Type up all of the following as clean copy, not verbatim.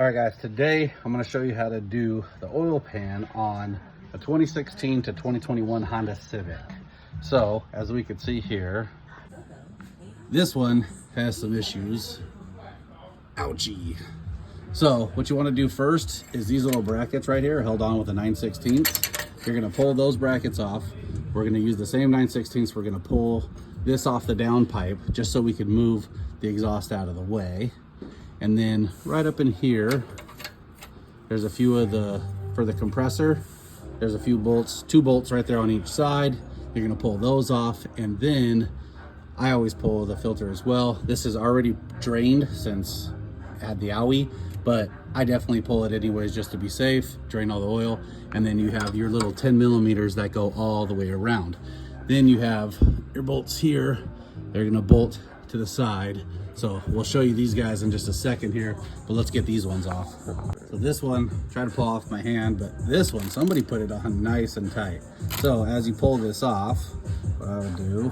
All right guys, today I'm going to show you how to do the oil pan on a 2016 to 2021 Honda Civic. So as we can see here, this one has some issues. Ouchie. So what you want to do first is these little brackets right here held on with a 9/16. You're going to pull those brackets off. We're going to use the same 9/16. We're going to pull this off the downpipe just so we can move the exhaust out of the way. And then right up in here, there's a few of for the compressor, there's a few bolts, 2 bolts right there on each side. You're gonna pull those off, and then I always pull the filter as well. This is already drained since I had the owie, but I definitely pull it anyways just to be safe, drain all the oil. And then you have your little 10 millimeters that go all the way around. Then you have your bolts here. They're gonna bolt to the side. So we'll show you these guys in just a second here, but let's get these ones off. So this one, try to pull off my hand, but this one, somebody put it on nice and tight. So as you pull this off, what I would do,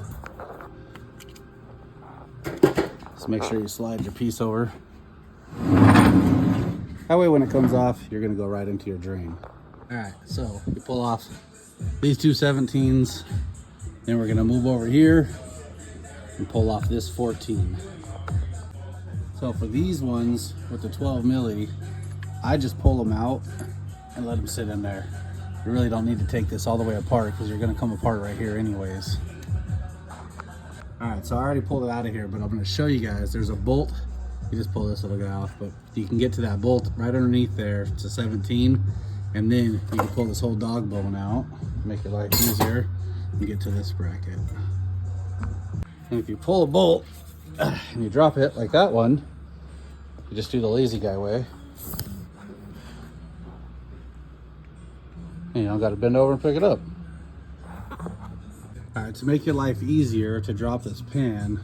just make sure you slide your piece over. That way when it comes off, you're gonna go right into your drain. All right, so you pull off these 2 17s, then we're gonna move over here and pull off this 14. So for these ones with the 12 milli, I just pull them out and let them sit in there. You really don't need to take this all the way apart because you're gonna come apart right here anyways. All right, so I already pulled it out of here, but I'm gonna show you guys, there's a bolt. You just pull this little guy off, but you can get to that bolt right underneath there. It's a 17, and then you can pull this whole dog bone out, make your life easier, and get to this bracket. And if you pull a bolt and you drop it like that one, you just do the lazy guy way. And you don't got to bend over and pick it up. All right, to make your life easier to drop this pan,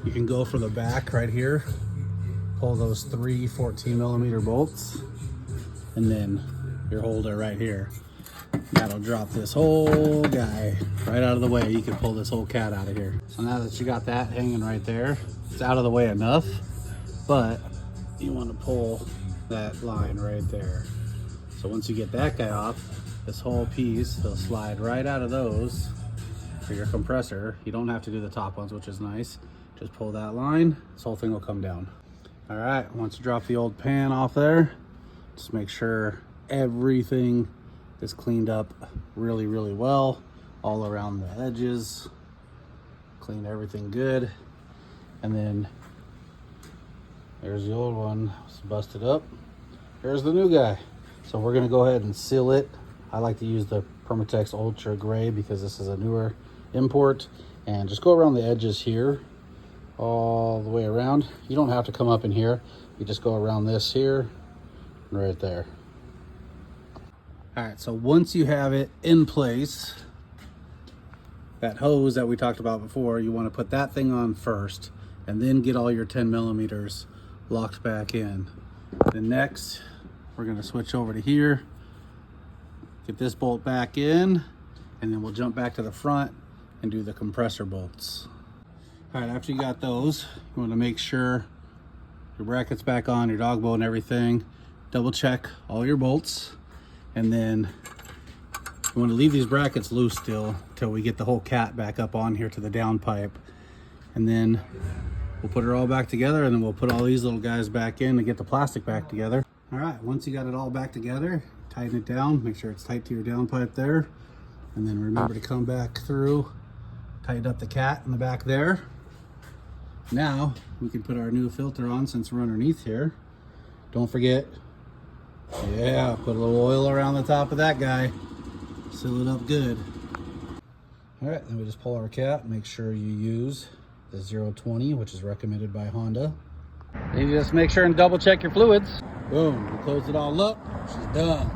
you can go for the back right here, pull those 3 14 millimeter bolts, and then your holder right here. That'll drop this whole guy right out of the way. You can pull this whole cat out of here. So now that you got that hanging right there, it's out of the way enough, but you want to pull that line right there. So once you get that guy off, this whole piece will slide right out of those for your compressor. You don't have to do the top ones, which is nice. Just pull that line, this whole thing will come down. All right, once you drop the old pan off there, just make sure everything is cleaned up really, really well, all around the edges. Clean everything good. And then there's the old one, it's busted up. There's the new guy. So we're gonna go ahead and seal it. I like to use the Permatex Ultra Gray because this is a newer import. And just go around the edges here, all the way around. You don't have to come up in here. You just go around this here, and right there. All right, so once you have it in place, that hose that we talked about before, you want to put that thing on first and then get all your 10 millimeters locked back in. Then next, we're going to switch over to here, get this bolt back in, and then we'll jump back to the front and do the compressor bolts. All right, after you got those, you want to make sure your bracket's back on, your dog bolt and everything. Double check all your bolts. And then you want to leave these brackets loose still until we get the whole cat back up on here to the downpipe. And then we'll put it all back together, and then we'll put all these little guys back in and get the plastic back together. All right, once you got it all back together, tighten it down, make sure it's tight to your downpipe there. And then remember to come back through, tighten up the cat in the back there. Now we can put our new filter on since we're underneath here. Don't forget, yeah, put a little oil around the top of that guy. Seal it up good. All right, then we just pull our cat. Make sure you use the 020, which is recommended by Honda. And you just make sure and double check your fluids. Boom, we close it all up. She's done.